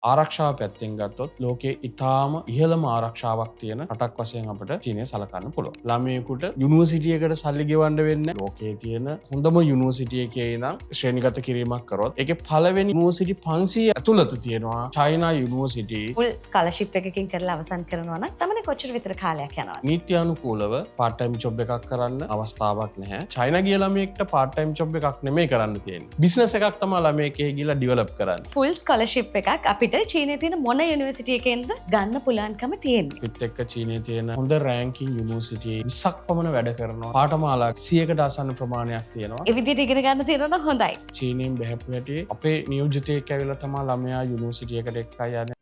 ආරක්ෂාව පැත්තෙන් ගත්තොත් ලෝකයේ ඉතාම ඉහළම ආරක්ෂාවක් තියෙන රටක් වශයෙන් අපිට චීනය සලකන්න පුළුවන්. ළමයෙකුට යුනිවර්සිටි එකට සල්ලි ගෙවන්න වෙන්නේ ලෝකයේ තියෙන හොඳම යුනිවර්සිටි එකේ ඉඳන් ශ්‍රේණිගත කිරීමක් කරොත් ඒකේ පළවෙනි යුනිවර්සිටි 500 ඇතුළත තියෙනවා චයිනා යුනිවර්සිටි. ෆුල් ස්කෝලර්ෂිප් එකකින් කරලා අවසන් කරනවා නම් සමහරවිට කොච්චර විතර කාලයක් යනවද? නීත්‍යානුකූලව පාර්ට් ටයිම් ජොබ් එකක් කරන්න අවස්ථාවක් නැහැ. චයිනා ගිය ළමයෙක්ට පාර්ට් ටයිම් ජොබ් එකක් නෙමෙයි කරන්න තියෙන්නේ. බිස්නස් එකක් තමයි ළමයෙක් ගිහලා ඩෙවලොප් කරන්නේ. ෆුල් ස්කෝලර්ෂිප් එකක් අපිට චීනයේ තියෙන මොන යුනිවර්සිටි එකෙන්ද ගන්න පුළුවන්කම තියෙන්නේ? පිට එක්ක චීනයේ තියෙන හොඳ රෑන්කින් යුනිවර්සිටි 20ක් පමණ වැඩ කරනවා. පාඨමාලා 100කට ආසන්න ප්‍රමාණයක් තියෙනවා. ඒ විදිහට ඉගෙන ගන්න තියෙනවා නම් හොඳයි. චීනයෙන් බැහැපු හැටි අපේ නියෝජිතයෙක් ඇවිල්ලා තමයි ළමයා යුනිවර්සිටි එකට එක්කයි යන්නේ.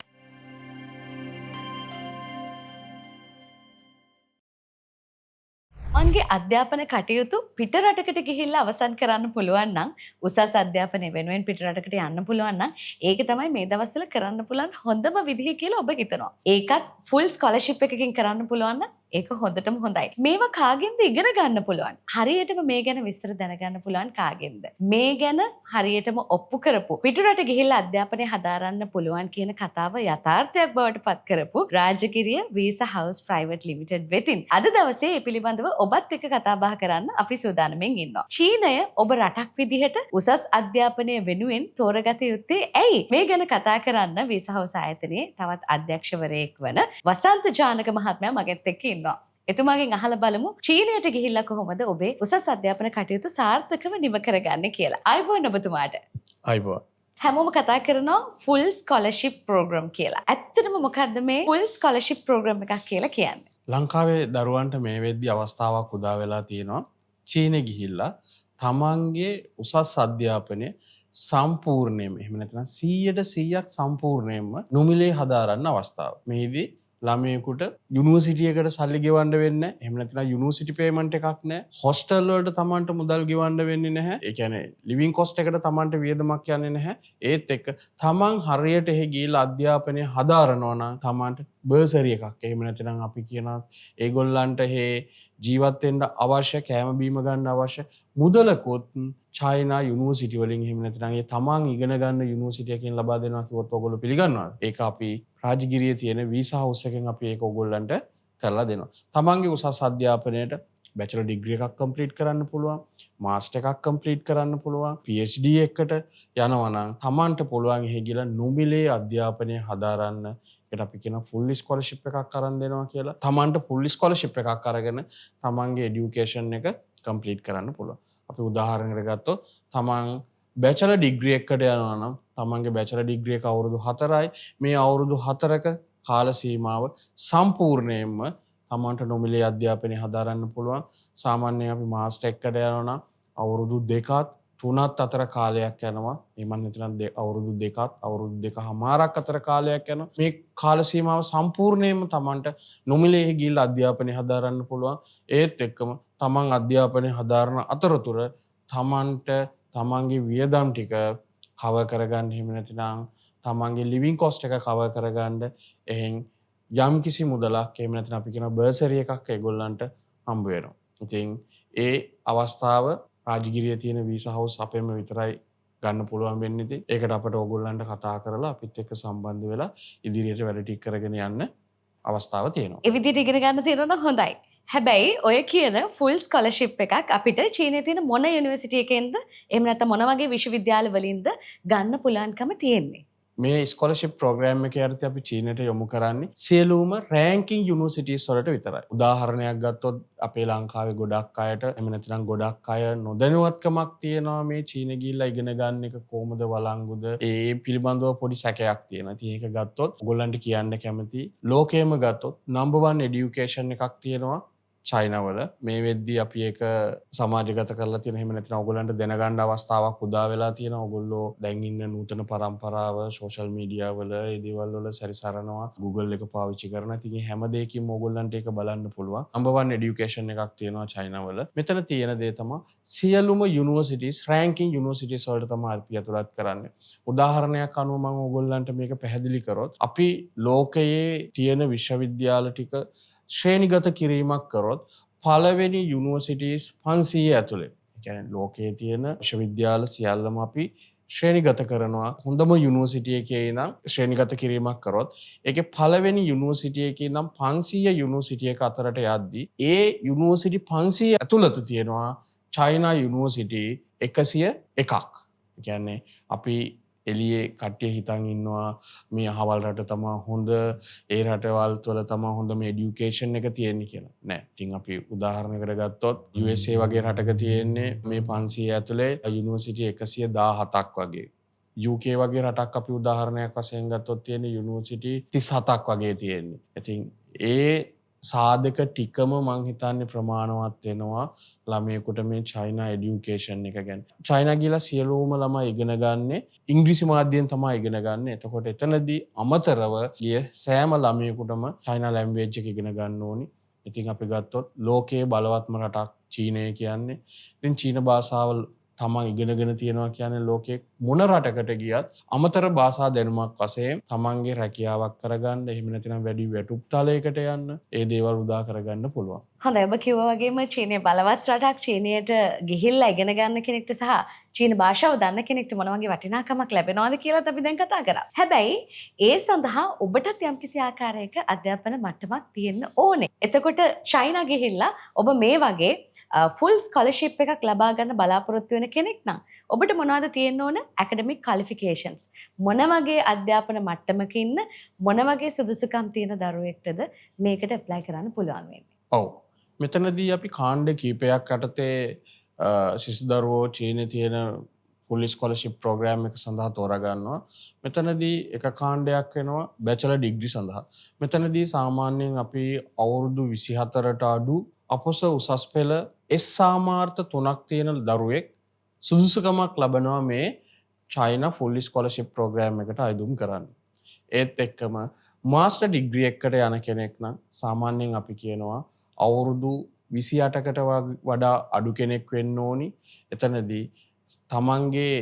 මගේ අධ්‍යාපන කටයුතු පිට රටකට ගිහිල්ලා අවසන් කරන්න පුළුවන් නම් උසස් අධ්‍යාපනය වෙනුවෙන් පිට රටකට යන්න පුළුවන් නම් ඒක තමයි මේ දවස්වල කරන්න පුළුවන් හොඳම විදිහ කියලා ඔබ හිතනවා. ඒකත් ෆුල් ස්කෝලර්ෂිප් එකකින් කරන්න පුළුවන් නම් ඒක හොඳටම හොඳයි. මේවා කාගෙන්ද ඉගෙන ගන්න පුළුවන්? හරියටම මේ ගැන විස්තර දැනගන්න පුළුවන් කාගෙන්ද? මේ ගැන හරියටම ඔප්පු කරපු පිටරට ගිහිල්ලා අධ්‍යාපනය හදාරන්න පුළුවන් කියන කතාව යථාර්ථයක් බවට පත් කරපු Rajagiriya visa house private limited වෙතින් අද දවසේ මේ පිළිබඳව ඔබත් එක්ක කතා බහ කරන්න අපි සූදානම්ෙන් ඉන්නවා. චීනය ඔබ රටක් විදිහට උසස් අධ්‍යාපනය වෙනුවෙන් තෝරගත යුත්තේ ඇයි? මේ ගැන කතා කරන්න වීසා හවුස් ආයතනයේ තවත් අධ්‍යක්ෂවරයෙක් වන වසන්ත ජානක මහත්මයා මගෙත් එක්ක ඉන්නවා. එතුමාගෙන් අහලා බලමු චීනයට ගිහිල්ලා කොහොමද ඔබේ උසස් අධ්‍යාපන කටයුතු සාර්ථකව නිම කරගන්නේ කියලා. ආයුබෝවන් ඔබතුමාට. ආයුබෝවන්. හැමෝම කතා කරනවා ෆුල් ස්කෝලර්ෂිප් ප්‍රෝග්‍රෑම් කියලා. ඇත්තටම මොකද්ද මේ ෆුල් ස්කෝලර්ෂිප් ප්‍රෝග්‍රෑම් එකක් කියලා කියන්නේ? ලංකාවේ දරුවන්ට මේ වෙද්දි අවස්ථාවක් උදා වෙලා තියෙනවා. චීනෙ ගිහිල්ලා තමන්ගේ උසස් අධ්‍යාපනය සම්පූර්ණයෙන්ම එහෙම නැත්නම් 100% සම්පූර්ණයෙන්ම නොමිලේ හදාරන්න අවස්ථාව. මේදී ළමයෙකුට යුනිවර්සිටි එකට සල්ලි ගෙවන්න වෙන්නේ නැහැ. එහෙම නැත්නම් යුනිවර්සිටි පේමන්ට් එකක් නැහැ. හොස්ටල් වලට තමන්ට මුදල් ගෙවන්න වෙන්නේ නැහැ. ඒ කියන්නේ ලිවිං කොස්ට් එකට තමන්ට වියදමක් යන්නේ නැහැ. ඒත් එක්ක තමන් හරියට එහෙ ගිහිල්ලා අධ්‍යාපනය හදාරනවා නම් තමන්ට බර්සරි එකක්. එහෙම නැත්නම් අපි කියනවා ඒගොල්ලන්ට එහෙ ජීවත් වෙන්න අවශ්‍ය කෑම බීම ගන්න අවශ්‍ය මුදලකොත් චයිනා යුනිවර්සිටි වලින් එහෙම නැත්නම් ඒ තමන් ඉගෙන ගන්න යුනිවර්සිටි එකකින් ලබා දෙනවා කිව්වොත් ඔයගොල්ලෝ පිළිගන්නවද? ඒක අපි රාජගිරියේ තියෙන වීසා හවුස් එකෙන් අපි ඒක ඔයගොල්ලන්ට කරලා දෙනවා. තමන්ගේ උසස් අධ්‍යාපනයට බැචලර් ඩිග්‍රී එකක් කම්ප්ලීට් කරන්න පුළුවන්, මාස්ටර් එකක් කම්ප්ලීට් කරන්න පුළුවන්, PhD එකකට යනවා නම් තමන්ට පුළුවන් එහෙ ගිහලා නොමිලේ අධ්‍යාපනය හදාරන්න. ඒකට අපි කියන ෆුල් ස්කෝලර්ෂිප් එකක් අරන් දෙනවා කියලා. තමන්ට ෆුල් ස්කෝලර්ෂිප් එකක් අරගෙන තමන්ගේ এডুকেෂන් එක කම්ප්ලීට් කරන්න පුළුවන්. අපි උදාහරණයකට ගත්තොත් තමන් බැචලර් ඩිග්‍රී එකකට යනවා නම් තමන්ගේ බැචලර් ඩිග්‍රී එක අවුරුදු 4යි. මේ අවුරුදු 4ක කාල සීමාව සම්පූර්ණයෙන්ම තමන්ට නොමිලේ අධ්‍යාපනය හදාරන්න පුළුවන්. සාමාන්‍යයෙන් අපි මාස්ටර් එකකට යනවා නම් අවුරුදු 2ක් 3ත් අතර කාලයක් යනවා. එමන් හිතන අවුරුදු 2ක් අවුරුදු 2කමාරක් අතර කාලයක් යනවා. මේ කාල සීමාව සම්පූර්ණයෙන්ම තමන්ට නොමිලේ ගිහිල්ලා අධ්‍යාපනය හදාරන්න පුළුවන්. ඒත් එක්කම තමන් අධ්‍යාපනය හදාරන අතරතුර තමන්ට තමන්ගේ වියදම් ටික කවර් කරගන්න එහෙම නැතිනම් තමන්ගේ ලිවිං කොස්ට් එක කවර් කරගන්න එහෙන් යම් කිසි මුදලක් එහෙම නැත්නම් අපි කියන බර්සරි එකක් ඒගොල්ලන්ට හම්බ වෙනවා. ඉතින් ඒ අවස්ථාව රාජගිරියේ තියෙන වීසා හවුස් අපේම විතරයි ගන්න පුළුවන් වෙන්නේ. ඉතින් ඒකට අපිට ඕගොල්ලන්ට කතා කරලා අපිත් එක්ක සම්බන්ධ වෙලා ඉදිරියට වැඩ ටික කරගෙන යන්න අවස්ථාව තියෙනවා. ඒ විදිහට ඉගෙන ගන්න තියෙනවා නම් හොඳයි. හැබැයි ඔය කියන ෆුල් ස්කෝලර්ෂිප් එකක් අපිට චීනයේ තියෙන මොන යුනිවර්සිටි එකෙන්ද එහෙම නැත්නම් මොන වගේ විශ්වවිද්‍යාල වලින්ද ගන්න පුළුවන්කම තියෙන්නේ? මේ ස්කෝලර්ෂිප් ප්‍රෝග්‍රෑම් එක යටතේ අපි චීනයට යොමු කරන්නේ සියලුම රෑන්කින් යුනිවර්සිටිස් වලට විතරයි. උදාහරණයක් ගත්තොත් අපේ ලංකාවේ ගොඩක් අයට එහෙම නැත්නම් ගොඩක් අය නොදැනුවත්කමක් තියෙනවා මේ චීන ගිහිල්ලා ඉගෙන ගන්න එක කොහොමද වළංගුද ඒ පිළිබඳව පොඩි සැකයක් තියෙනවා. ඉතින් ඒක ගත්තොත් ඔයගොල්ලන්ට කියන්න කැමති ලෝකයේම ගත්තොත් නම්බර් 1 এডুকেෂන් එකක් තියෙනවා චයිනාවල. මේ වෙද්දී අපි ඒක සමාජගත කරලා තියෙන එහෙම නැත්නම් ඔයගොල්ලන්ට දැනගන්න අවස්ථාවක් උදා වෙලා තියෙනවා. ඔයගොල්ලෝ දැන් ඉන්න නූතන පරම්පරාව සෝෂල් මීඩියා වල ඒ දේවල් වල සැරිසරනවා. Google එක පාවිච්චි කරනවා. ඉතින් හැම දෙයකින්ම ඔයගොල්ලන්ට ඒක බලන්න පුළුවන්. නම්බර් 1 এডুকেෂන් එකක් තියෙනවා චයිනාවල. මෙතන තියෙන දේ තමයි සියලුම යුනිවර්සිටිස් රෑන්කින් යුනිවර්සිටිස් වලට තමයි අපි අතුලත් කරන්නේ. උදාහරණයක් අනුව මම ඔයගොල්ලන්ට මේක පැහැදිලි කරොත් අපි ලෝකයේ තියෙන විශ්වවිද්‍යාල ටික ශ්‍රේණිගත කිරීමක් කරොත් පළවෙනි යුනිවර්සිටිස් 500 ඇතුළේ. ඒ කියන්නේ ලෝකයේ තියෙන විශ්වවිද්‍යාල සියල්ලම අපි ශ්‍රේණිගත කරනවා. හොඳම යුනිවර්සිටි එකේ ඉඳන් ශ්‍රේණිගත කිරීමක් කරොත් ඒකේ පළවෙනි යුනිවර්සිටි එකේ ඉඳන් 500 යුනිවර්සිටි එක අතරට යද්දී ඒ යුනිවර්සිටි 500 ඇතුළත තියෙනවා චයිනා යුනිවර්සිටි 101ක්. ඒ කියන්නේ අපි එළියේ කට්ටිය හිතන් ඉන්නවා මේ අහවල් රට තමයි හොඳ, ඒ රටවල් වල තමයි හොඳම එඩියුකේෂන් එක තියෙන්නේ කියලා. නෑ. ඉතින් අපි උදාහරණයකට ගත්තොත් USA වගේ රටක තියෙන්නේ මේ 500 ඇතුලේ යුනිවර්සිටි 117ක් වගේ. UK වගේ රටක් අපි උදාහරණයක් වශයෙන් ගත්තොත් තියෙන්නේ යුනිවර්සිටි 37ක් වගේ තියෙන්නේ. ඉතින් ඒ සාධක ටිකම මං හිතන්නේ ප්‍රමාණවත් වෙනවා ළමයෙකුට මේ චයිනා එඩියුකේෂන් එක ගැන. චයිනා ගිහලා සියලුම ළමයි ඉගෙන ගන්නේ ඉංග්‍රීසි මාධ්‍යයෙන් තමයි ඉගෙන ගන්න. එතකොට එතනදී අමතරව ගිය සෑම ළමයෙකුටම චයිනා ලැන්ග්වේජ් එක ඉගෙන ගන්න ඕනි. ඉතින් අපි ගත්තොත් ලෝකයේ බලවත්ම රටක් චීනය කියන්නේ. ඉතින් චීන භාෂාව තමන් ඉගෙනගෙන තියෙනවා කියන්නේ ලෝකයේ මොන රටකට ගියත් අමතර භාෂා දැනුමක් වශයෙන් තමන්ගේ රැකියාවක් කරගන්න, එහෙම නැත්නම් වැඩි වැටුප් තලයකට යන්න, ඒ දේවල් උදා කරගන්න පුළුවන්. හොඳයි, ඔබ කිව්වා වගේම චීනය බලවත් රටක්. චීනයට ගිහිල්ලා ඉගෙන ගන්න කෙනෙක්ට සහ චීන භාෂාව දන්න කෙනෙක්ට මොන වගේ වටිනාකමක් ලැබෙනවද කියලාත් අපි දැන් කතා කරා. හැබැයි ඒ සඳහා ඔබටත් යම්කිසි ආකාරයක අධ්‍යාපන මට්ටමක් තියෙන්න ඕනේ. එතකොට චයිනා ගිහිල්ලා ඔබ මේ වගේ ෆුල් ස්කෝලර්ෂිප් එකක් ලබා ගන්න බලාපොරොත්තු වෙන කෙනෙක් නම් ඔබට මොනවද තියෙන්න ඕන ඇකඩමික් ක්වොලිෆිකේෂන්ස්? මොන වගේ අධ්‍යාපන මට්ටමක ඉන්න මොන වගේ සුදුසුකම් තියෙන දරුවෙක්ටද මේකට ඇප්ලයි කරන්න පුළුවන් වෙන්නේ? ඔව්. මෙතනදී අපි කාණ්ඩ කීපයක් යටතේ ශිශු දරුවෝ චීනයේ තියෙන ෆුල් ස්කෝලර්ෂිප් ප්‍රෝග්‍රෑම් එක සඳහා තෝරා ගන්නවා. මෙතනදී එක කාණ්ඩයක් වෙනවා බැචලර් ඩිග්‍රී සඳහා. මෙතනදී සාමාන්‍යයෙන් අපි අවුරුදු 24ට අඩු අපොස උසස් පෙළ S සාමාර්ථ 3ක් තියෙන දරුවෙක් සුදුසුකමක් ලබනවා මේ චයිනා ෆුල් ස්කෝලර්ෂිප් ප්‍රෝග්‍රෑම් එකට අයදුම් කරන්න. ඒත් එක්කම මාස්ටර් ඩිග්‍රී එකකට යන කෙනෙක් නම් සාමාන්‍යයෙන් අපි කියනවා අවුරුදු 28කට වඩා අඩු කෙනෙක් වෙන්න ඕනි. එතනදී තමන්ගේ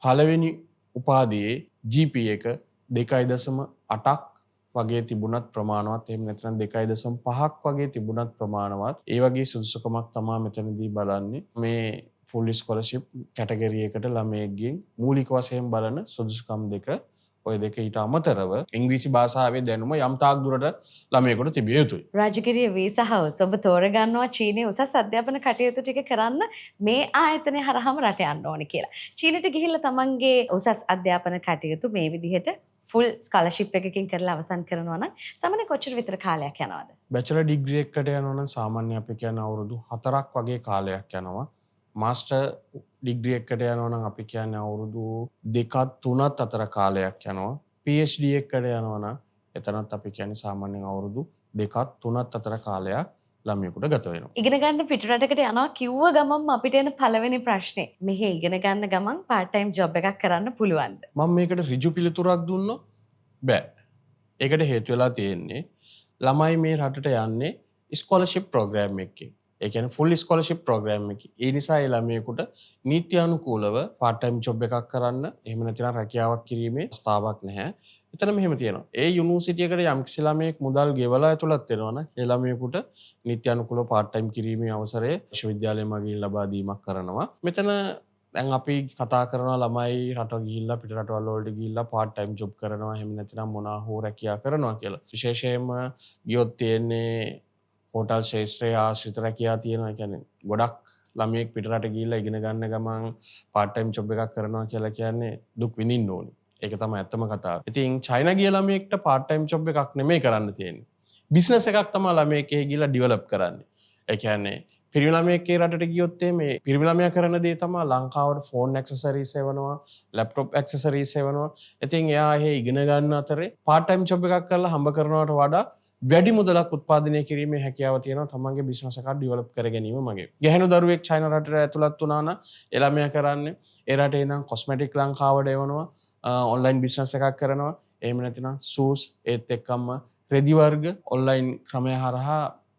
පළවෙනි උපාධියේ GPA එක 2.8ක් වගේ තිබුණත් ප්‍රමාණවත්, එහෙම නැත්නම් 2.5ක් වගේ තිබුණත් ප්‍රමාණවත්. ඒ වගේ සුදුසුකමක් තමයි මෙතනදී බලන්නේ. මේ ෆුල් ස්කෝලර්ෂිප් කැටගරි එකට ළමයෙක්ගෙන් මූලික වශයෙන් බලන සුදුසුකම් දෙක, ඔය දෙක ඊට අමතරව ඉංග්‍රීසි භාෂාවේ දැනුම යම් තාක් දුරට ළමයෙකුට තිබිය යුතුයි. රාජගිරිය වීසා හවුස් ඔබ තෝරගන්නවා චීනයේ උසස් අධ්‍යාපන කටයුතු ටික කරන්න මේ ආයතනය හරහාම රට යන්න ඕනේ කියලා. චීනයට ගිහිල්ලා තමන්ගේ උසස් අධ්‍යාපන කටයුතු මේ විදිහට ෆුල් ස්කෝලර්ෂිප් එකකින් කරලා අවසන් කරනවා නම් සමහර කොච්චර විතර කාලයක් යනවද? බැචලර් ඩිග්‍රී එකකට යනවා නම් සාමාන්‍ය අපි කියන අවුරුදු 4ක් වගේ කාලයක් යනවා. මාස්ටර් ඩිග්‍රී එකකට යනවා නම් අපි කියන්නේ අවුරුදු 2-3 අතර කාලයක් යනවා. PhD එකකට යනවා නම් එතනත් අපි කියන්නේ සාමාන්‍යයෙන් අවුරුදු 2-3 අතර කාලයක් ළමයෙකුට ගත වෙනවා. ඉගෙන ගන්න පිටරටකට යනවා කිව්ව ගමන්ම අපිට එන පළවෙනි ප්‍රශ්නේ මෙහි ඉගෙන ගන්න ගමන් part time job එකක් කරන්න පුළුවන්ද? මම මේකට ඍජු පිළිතුරක් දුන්නොත් බෑ. ඒකට හේතු වෙලා තියෙන්නේ ළමයි මේ රටට යන්නේ ස්කෝලර්ෂිප් ප්‍රෝග්‍රෑම් එකකින්. ඒ කියන්නේ ෆුල් ස්කෝලර්ෂිප් ප්‍රෝග්‍රෑම් එකකින්. ඒ නිසා ඒ ළමයෙකුට නීත්‍යානුකූලව part time job එකක් කරන්න, එහෙම නැත්නම් රැකියාවක් කිරීමේ ස්ථාවක් නැහැ. එතන මෙහෙම තියෙනවා. ඒ යුනිවර්සිටි එකට යම් කිසි ළමයෙක් මුදල් ගෙවලා ඇතුළත් වෙනවා නම් ඒ ළමයෙකුට නීත්‍යානුකූලව part time කිරීමේ අවසරය විශ්වවිද්‍යාලය මගින් ලබා දීමක් කරනවා. මෙතන දැන් අපි කතා කරනවා ළමයි රට ගිහිල්ලා පිට රටවල් වලට ගිහිල්ලා part time job කරනවා, එහෙම නැත්නම් මොනවා හෝ රැකියාව කරනවා කියලා. විශේෂයෙන්ම ගියොත් තියෙන්නේ හෝටල් ශාස්ත්‍රයේ ආශ්‍රිත රැකියාව තියෙනවා. කියන්නේ ගොඩක් ළමයෙක් පිට රට ගිහිල්ලා ඉගෙන ගන්න ගමන් part time job එකක් කරනවා කියලා කියන්නේ දුක් විඳින්න ඕනේ. ඒක තමයි ඇත්තම කතාව. ඉතින් චයිනා ගිය ළමයෙක්ට part time job එකක් නෙමෙයි කරන්න තියෙන්නේ. බිස්නස් එකක් තමයි ළමයෙක් එහෙ ගිහිල්ලා ඩෙවලොප් කරන්නේ. ඒ කියන්නේ පිරිමි ළමයෙක් ඒ රටට ගියොත් මේ පිරිමි ළමයා කරන දේ තමයි ලංකාවට ෆෝන් ඇක්සසරිස් එවනවා, ලැප්ටොප් ඇක්සසරිස් එවනවා. ඉතින් එයා එහෙ ඉගෙන ගන්න අතරේ part time job එකක් කරලා හම්බ කරනවට වඩා වැඩි මුදලක් උත්පාදනය කිරීමේ හැකියාව තියෙනවා තමන්ගේ බිස්නස් එකක් ඩෙවලොප් කර ගැනීම මගේ. ගැහැණු දරුවෙක් චයිනා රටට ඇතුළත් වුණා නම් ඒ ළමයා කරන්නේ ඒ රටේ ඉඳන් කොස්මැටික් ලංකාවට එවනවා, ඔන්ලයින් බිස්නස් එකක් කරනවා. එහෙම නැතිනම් සූස් ඒත් එක්කම රෙදි වර්ග ඔන්ලයින් ක්‍රමය හරහා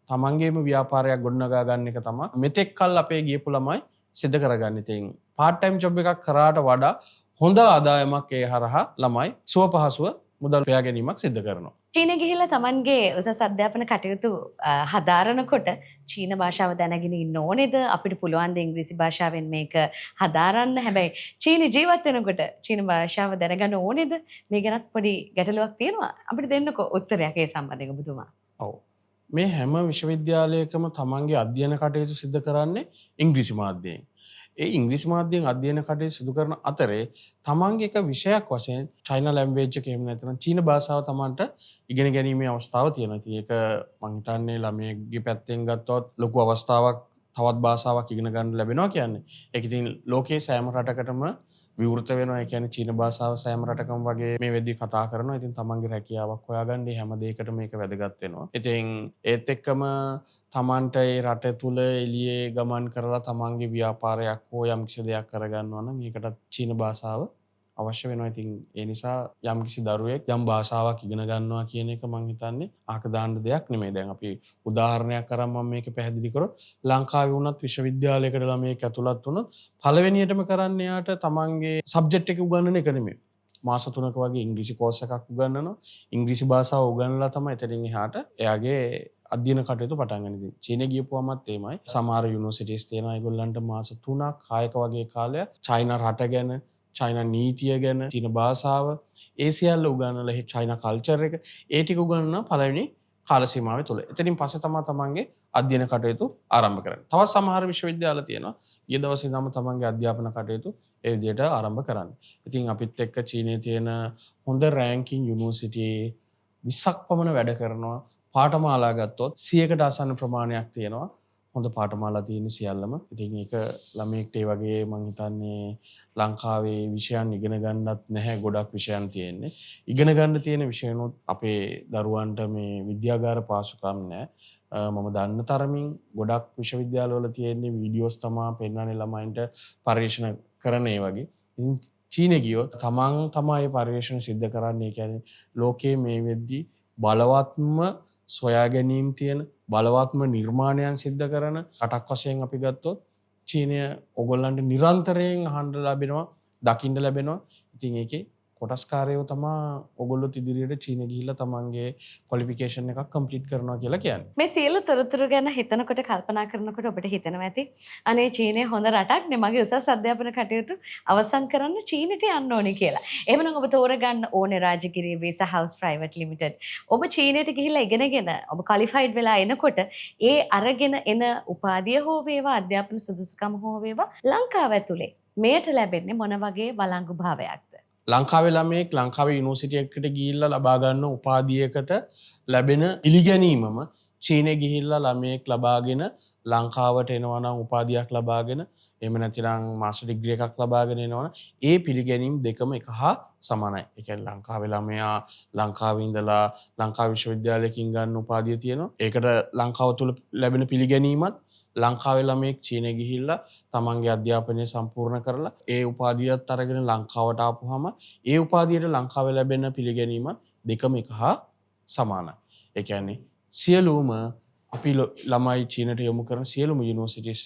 තමන්ගේම ව්‍යාපාරයක් ගොඩනගා ගන්න එක තමයි මෙතෙක් කල් අපේ ගියපු ළමයි සිද්ධ කරගන්නේ. ඉතින් part time job එකක් කරාට වඩා හොඳ ආදායමක් ඒ හරහා ළමයි සුව පහසුව මුදල් සොයා ගැනීමක් සිදු කරනවා. චීන ගිහිල්ලා Tamanගේ උසස් අධ්‍යාපන කටයුතු හදාරනකොට චීන භාෂාව දැනගෙන ඉන්න ඕනේද? අපිට පුළුවන් ද ඉංග්‍රීසි භාෂාවෙන් මේක හදාරන්න? හැබැයි චීන ජීවත් වෙනකොට චීන භාෂාව දැනගන්න ඕනේද? මේ ගැනත් පොඩි ගැටලුවක් තියෙනවා. අපිට දෙන්නකෝ උත්තරයක් ඒ සම්බන්ධයෙන් ඔබතුමා. ඔව්. මේ හැම විශ්වවිද්‍යාලයකම තමන්ගේ අධ්‍යයන කටයුතු සිදු කරන්නේ ඉංග්‍රීසි මාධ්‍යයෙන්. ඒ ඉංග්‍රීසි මාධ්‍යයෙන් අධ්‍යයන කටයුතු සිදු කරන අතරේ තමන්ගේ එක විෂයක් වශයෙන් චයිනා ලැන්ග්වේජ් එක එහෙම නැත්නම් චීන භාෂාව තමන්ට ඉගෙන ගැනීමේ අවස්ථාව තියෙනවා. ඉතින් ඒක මං හිතන්නේ ළමයෙක්ගේ පැත්තෙන් ගත්තොත් ලොකු අවස්ථාවක් තවත් භාෂාවක් ඉගෙන ගන්න ලැබෙනවා කියන්නේ. ඒක ඉතින් ලෝකයේ සෑම රටකටම විවෘත වෙනවා. ඒ කියන්නේ චීන භාෂාව සෑම රටකම වගේ මේ වෙද්දි කතා කරනවා. ඉතින් තමන්ගේ රැකියාවක් හොයාගන්න හැම දෙයකටම මේක වැදගත් වෙනවා. ඉතින් ඒත් එක්කම තමන්ට ඒ රට තුල එළියේ ගමන් කරලා තමන්ගේ ව්‍යාපාරයක් හෝ යම්කිසි දෙයක් කරගන්නවා නම් ඒකටත් චීන භාෂාව අවශ්‍ය වෙනවා. ඉතින් ඒ නිසා යම්කිසි දරුවෙක් යම් භාෂාවක් ඉගෙන ගන්නවා කියන එක මම හිතන්නේ ආක දාන්න දෙයක් නෙමෙයි. දැන් අපි උදාහරණයක් කරන් මම මේක පැහැදිලි කරොත් ලංකාවේ වුණත් විශ්වවිද්‍යාලයකට ළමයෙක් ඇතුළත් වුණොත් පළවෙනියටම කරන්න යාට තමන්ගේ සබ්ජෙක්ට් එක උගන්වන එක නෙමෙයි. මාස 3ක වගේ ඉංග්‍රීසි කෝස් එකක් උගන්වනවා. ඉංග්‍රීසි භාෂාව උගන්වලා තමයි එතනින් එහාට එයාගේ අධ්‍යයන කටයුතු පටන් ගන්න. ඉතින් චීනෙ ගියපුවමත් එමයයි. සමහර යුනිවර්සිටිස් තියෙනවා ඒගොල්ලන්ට මාස 3ක් 6ක වගේ කාලයක් චයිනා රට ගැන, චයිනා නීතිය ගැන, චීන භාෂාව, ඒ සියල්ල උගන්වලා ඒ චයිනා කල්චර් එක ඒ ටික උගන්වන පළවෙනි කාල සීමාව තුළ. එතනින් පස්සේ තමයි තමන්ගේ අධ්‍යයන කටයුතු ආරම්භ කරන්නේ. තවත් සමහර විශ්වවිද්‍යාල තියෙනවා ඊයේ දවසේ ඉඳන්ම තමන්ගේ අධ්‍යාපන කටයුතු ඒ විදිහට ආරම්භ කරන්න. ඉතින් අපිත් එක්ක චීනයේ තියෙන හොඳ රෑන්කින් යුනිවර්සිටි 20ක් පමණ වැඩ කරනවා. පාඨමාලා ගත්තොත් 100කට ආසන්න ප්‍රමාණයක් තියෙනවා. හොඳ පාඨමාලා තියෙන සියල්ලම. ඉතින් ඒක ළමයෙක්ට ඒ වගේ මම හිතන්නේ ලංකාවේ විෂයන් ඉගෙන ගන්නත් නැහැ, ගොඩක් විෂයන් තියෙන්නේ. ඉගෙන ගන්න තියෙන විෂයනොත් අපේ දරුවන්ට මේ විද්‍යාගාර පාසුකම් නැහැ. මම දන්න තරමින් ගොඩක් විශ්වවිද්‍යාලවල තියෙන්නේ වීඩියෝස් තමා පෙන්වන්නේ ළමයින්ට පරිශන කරන ඒ වගේ. ඉතින් චීනෙ ගියොත් තමන් තමයි පරිශන සිද්ධ කරන්නේ. කියන්නේ ලෝකයේ මේ වෙද්දි බලවත්ම සොයා ගැනීම තියෙන බලවත්ම නිර්මාණයන් සිද්ධ කරන රටක් වශයෙන් අපි ගත්තොත් චීනය ඔයගොල්ලන්ට නිරන්තරයෙන් අහන්න ලැබෙනවා, දකින්න ලැබෙනවා. ඉතින් ඒකේ කොටස්කාරයෝ තමයි ඔයගොල්ලෝ ඉදිරියට චීනෙ ගිහිල්ලා තමන්ගේ ක්වොලිෆිකේෂන් එකක් කම්ප්ලීට් කරනවා කියලා කියන්නේ. මේ සියලු තොරතුරු ගැන හිතනකොට කල්පනා කරනකොට ඔබට හිතෙනවා ඇති අනේ චීනය හොඳ රටක් නේ මගේ උසස් අධ්‍යාපන කටයුතු අවසන් කරන්න චීනෙට යන්න ඕනේ කියලා. එහෙමනම් ඔබ තෝරගන්න ඕනේ Rajagiriya visa house private limited. ඔබ චීනයට ගිහිල්ලා ඉගෙනගෙන ඔබ ක්වොලිෆයිඩ් වෙලා එනකොට ඒ අරගෙන එන උපාධිය හෝ වේවා අධ්‍යාපන සුදුසුකම් හෝ වේවා ලංකාව ඇතුලේ මෙයට ලැබෙන්නේ මොන වගේ වළංගු භාවයක්ද? ලංකාවේ ළමයෙක් ලංකාවේ යුනිවර්සිටි එකකට ගිහිල්ලා ලබා ගන්න උපාධියකට ලැබෙන ඉලිගැනීමම චීනෙ ගිහිල්ලා ළමයෙක් ලබාගෙන ලංකාවට එනවා නම් උපාධියක් ලබාගෙන එහෙම නැතිනම් මාස්ටර් ඩිග්‍රී එකක් ලබාගෙන එනවනම් ඒ පිළිගැනීම් දෙකම එක හා සමානයි. ඒ කියන්නේ ලංකාවේ ළමයා ලංකාවේ ඉඳලා ලංකා විශ්වවිද්‍යාලයකින් ගන්න උපාධිය තියෙනවා. ඒකට ලංකාව තුල ලැබෙන පිළිගැනීමත් ලංකාවේ ළමයෙක් චීනෙ ගිහිල්ලා තමන්ගේ අධ්‍යාපනය සම්පූර්ණ කරලා ඒ උපාධියත් අරගෙන ලංකාවට ආපුවාම ඒ උපාධියට ලංකාවේ ලැබෙන පිළිගැනීම දෙකම එක හා සමානයි. ඒ කියන්නේ සියලුම අපි ළමයි චීනට යොමු කරන සියලුම යුනිවර්සිටිස්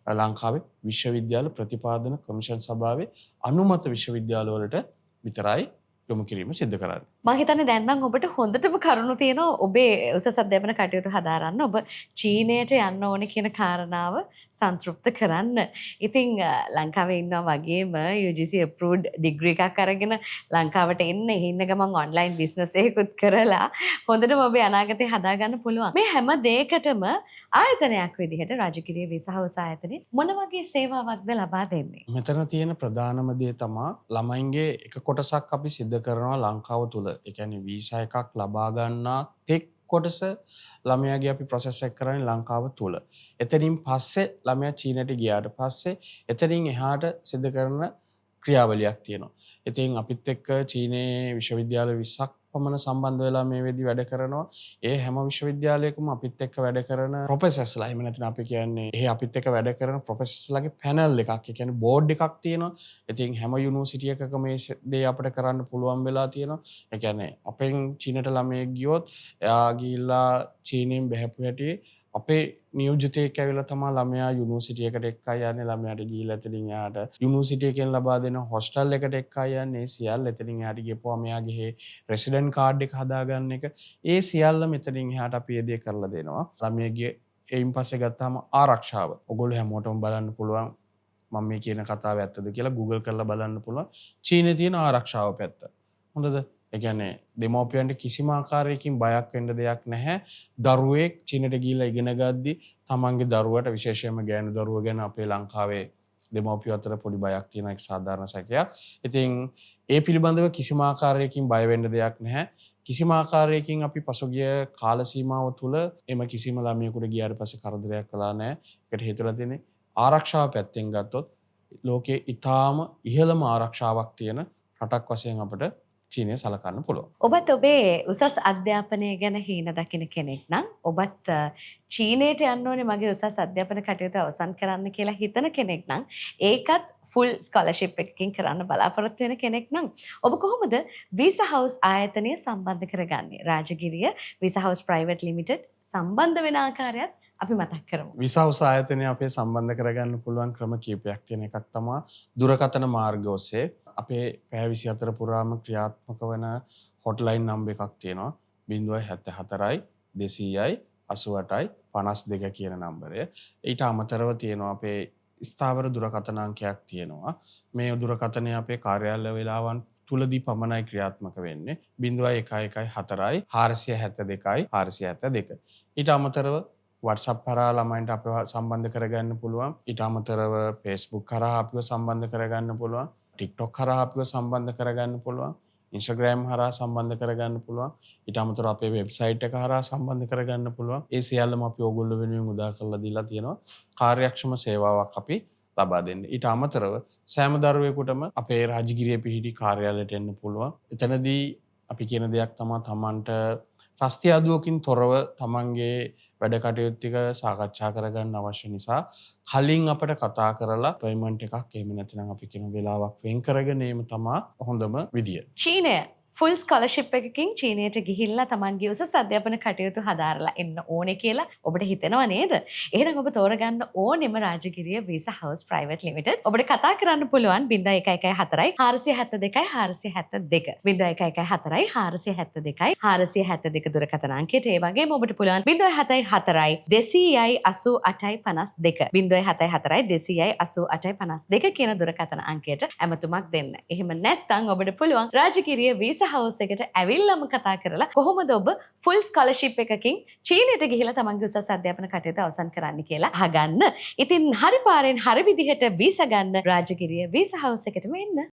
ලංකාවේ විශ්වවිද්‍යාල ප්‍රතිපාදන කමිෂන් සභාවේ අනුමත විශ්වවිද්‍යාල වලට විතරයි යොමු කිරීම සිද්ධ කරන්නේ. මම හිතන්නේ දැන් නම් ඔබට හොඳටම කරුණු තියෙනවා ඔබේ උසස් අධ්‍යාපන කටයුතු හදාරන්න ඔබ චීනයට යන්න ඕනේ කියන කාරණාව සන්තුෂ්ත කරන්න. ඉතින් ලංකාවේ ඉන්නවා වගේම UGC approved degree එකක් අරගෙන ලංකාවට එන්න ඉන්න ගමන් online business එකකුත් කරලා හොඳටම ඔබේ අනාගතය හදාගන්න පුළුවන්. මේ හැම දෙයකටම ආයතනයක් විදිහට රාජකීය වීසා හවුස් ආයතනයේ මොන වගේ සේවාවක්ද ලබා දෙන්නේ? මෙතන තියෙන ප්‍රධානම දේ තමයි ළමයින්ගේ එක කොටසක් අපි සිද්ධ කරනවා ලංකාව තුල. ඒ කියන්නේ වීසා එකක් ලබා ගන්නා තෙක් කොටස ළමයාගේ අපි ප්‍රොසෙස් එක කරන්නේ ලංකාව තුල. එතනින් පස්සේ ළමයා චීනට ගියාට පස්සේ එතනින් එහාට සිද්ධ කරන ක්‍රියාවලියක් තියෙනවා. ඉතින් අපිත් එක්ක චීනයේ විශ්වවිද්‍යාල 20ක් පමණ සම්බන්ධ වෙලා මේ වෙද්දි වැඩ කරනවා. ඒ හැම විශ්වවිද්‍යාලයකම අපිත් එක්ක වැඩ කරන ප්‍රොෆෙසර්ස්ලා එහෙම නැත්නම් අපි කියන්නේ අපිත් එක්ක වැඩ කරන ප්‍රොෆෙසර්ස්ලාගේ පැනල් එකක්. ඒ කියන්නේ බෝඩ් එකක් තියෙනවා. ඉතින් හැම යුනිවර්සිටි එකකම මේ දේ අපිට කරන්න පුළුවන් වෙලා තියෙනවා. ඒ කියන්නේ අපෙන් චීනට ළමයෙක් ගියොත් එයා ගිහිල්ලා චීනෙන් බහැපු හැටි අපේ නියෝජිතයෙක් ඇවිල්ලා තමයි ළමයා යුනිවර්සිටි එකට එක්කයි යන්නේ, ළමයාට ගිහිල්ලා එතනින් එයාට යුනිවර්සිටි එකෙන් ලබා දෙන හොස්ටල් එකට එක්කයි යන්නේ. සියල්ල එතනින් එයාට ගිහපුවාම එයාගේ රෙසිඩන්ට් කාඩ් එක හදාගන්න එක, ඒ සියල්ල මෙතනින් එහාට අපි ඒ දේ කරලා දෙනවා. ළමයාගේ එයින් පස්සේ ගත්තාම ආරක්ෂාව ඔයගොල්ලෝ හැමෝටම බලන්න පුළුවන්. මම මේ කියන කතාව ඇත්තද කියලා Google කරලා බලන්න පුළුවන්. චීනයේ තියෙන ආරක්ෂාව පැත්ත. හොඳද? ඒ කියන්නේ දෙමව්පියන්ට කිසිම ආකාරයකින් බයක් වෙන්න දෙයක් නැහැ. දරුවෙක් චීනට ගිහිල්ලා ඉගෙන ගද්දි තමන්ගේ දරුවට, විශේෂයෙන්ම ගෑනු දරුවා ගැන අපේ ලංකාවේ දෙමව්පියෝ අතර පොඩි බයක් තියෙන එක සාධාරණ සැකයක්. ඉතින් ඒ පිළිබඳව කිසිම ආකාරයකින් බය වෙන්න දෙයක් නැහැ. කිසිම ආකාරයකින් අපි පසුගිය කාල සීමාව තුළ එම කිසිම ළමයෙකුට ගියාට පස්සේ කරදරයක් කළා නැහැ. ඒකට හේතුලා තියෙන්නේ ආරක්ෂාව පැත්තෙන් ගත්තොත් ලෝකයේ ඊටාම ඉහළම ආරක්ෂාවක් තියෙන රටක් වශයෙන් අපිට චීනය සලකන්න පුළුවන්. ඔබත් ඔබේ උසස් අධ්‍යාපනය ගැන හීන දකින කෙනෙක් නම් ඔබත් චීනයට යන්න ඕනේ මගේ උසස් අධ්‍යාපන කටයුතු අවසන් කරන්න කියලා හිතන කෙනෙක් නම් ඒකත් ෆුල් ස්කෝලර්ෂිප් එකකින් කරන්න බලාපොරොත්තු වෙන කෙනෙක් නම් ඔබ කොහොමද වීසා හවුස් ආයතනය සම්බන්ධ කරගන්නේ? Rajagiriya visa house private limited සම්බන්ධ වෙන ආකාරයත් අපි මතක් කරමු. වීසා හවුස් ආයතනය අපේ සම්බන්ධ කරගන්න පුළුවන් ක්‍රම කීපයක් තියෙන එකක් තමයි දුරකථන මාර්ග ඔස්සේ අපේ පැය 24 පුරාම ක්‍රියාත්මක වන හොට්ලයින් නම්බර් එකක් තියෙනවා. 074යි 200යි 88යි 52 කියන නම්බරය. ඊට අමතරව තියෙනවා අපේ ස්ථාවර දුරකථන අංකයක් තියෙනවා. මේ දුරකථනය අපේ කාර්යාලය වේලාවන් තුලදී පමණයි ක්‍රියාත්මක වෙන්නේ. 0114යි 472යි 472. ඊට අමතරව WhatsApp කරා ළමයින්ට අපිව සම්බන්ධ කරගන්න පුළුවන්. ඊට අමතරව Facebook කරා අපිව සම්බන්ධ කරගන්න පුළුවන්. TikTok කරා අපිව සම්බන්ධ කරගන්න පුළුවන්. Instagram හරහා සම්බන්ධ කරගන්න පුළුවන්. ඊට අමතරව අපේ වෙබ්සයිට් එක හරහා සම්බන්ධ කරගන්න පුළුවන්. ඒ සියල්ලම අපි ඕගොල්ලෝ වෙනුවෙන් උදා කරලා දීලා තියෙනවා. කාර්යක්ෂම සේවාවක් අපි ලබා දෙන්න. ඊට අමතරව සෑම දරුවෙකුටම අපේ රාජගිරිය පිහිටි කාර්යාලයට එන්න පුළුවන්. එතනදී අපි කියන දෙයක් තමයි තමන්ට රස්ති අදුවකින් තොරව තමන්ගේ වැඩ කටයුතු ටික සාකච්ඡා කරගන්න අවශ්‍ය නිසා කලින් අපිට කතා කරලා අපොයින්ට්මන්ට් එකක් එහෙම නැත්නම් අපි කියන වෙලාවක් වෙන් කරගෙන ඒම තමයි හොඳම විදිය. චීනය ෆුල් ස්කෝලර්ෂිප් එකකින් චීනයට ගිහිල්ලා Tamanගේ උසස් අධ්‍යාපන කටයුතු හදාරලා එන්න ඕනේ කියලා ඔබට හිතෙනව නේද? එහෙනම් ඔබ තෝරගන්න ඕනෙම Rajagiriya visa house private limited. ඔබට කතා කරන්න පුළුවන් 0114යි 472යි 472. 0114යි 472යි 472 දුරකථන අංකයට. ඒ වගේම ඔබට පුළුවන් 074යි 200යි 88යි 52. 074යි 200යි 88යි 52 කියන දුරකථන අංකයට ඇමතුමක් දෙන්න. එහෙම නැත්නම් ඔබට පුළුවන් රාජගිරිය වීසා හවුස් එකට ඇවිල්ලාම කතා කරලා කොහොමද ඔබ ෆුල් ස්කෝලර්ෂිප් එකකින් චීනයට ගිහිලා තමන්ගේ උසස් අධ්‍යාපන කටයුතු අවසන් කරන්න කියලා අහගන්න. ඉතින් හරි පාරෙන් හරි විදිහට වීසා ගන්න රාජගිරිය වීසා හවුස් එකටම එන්න.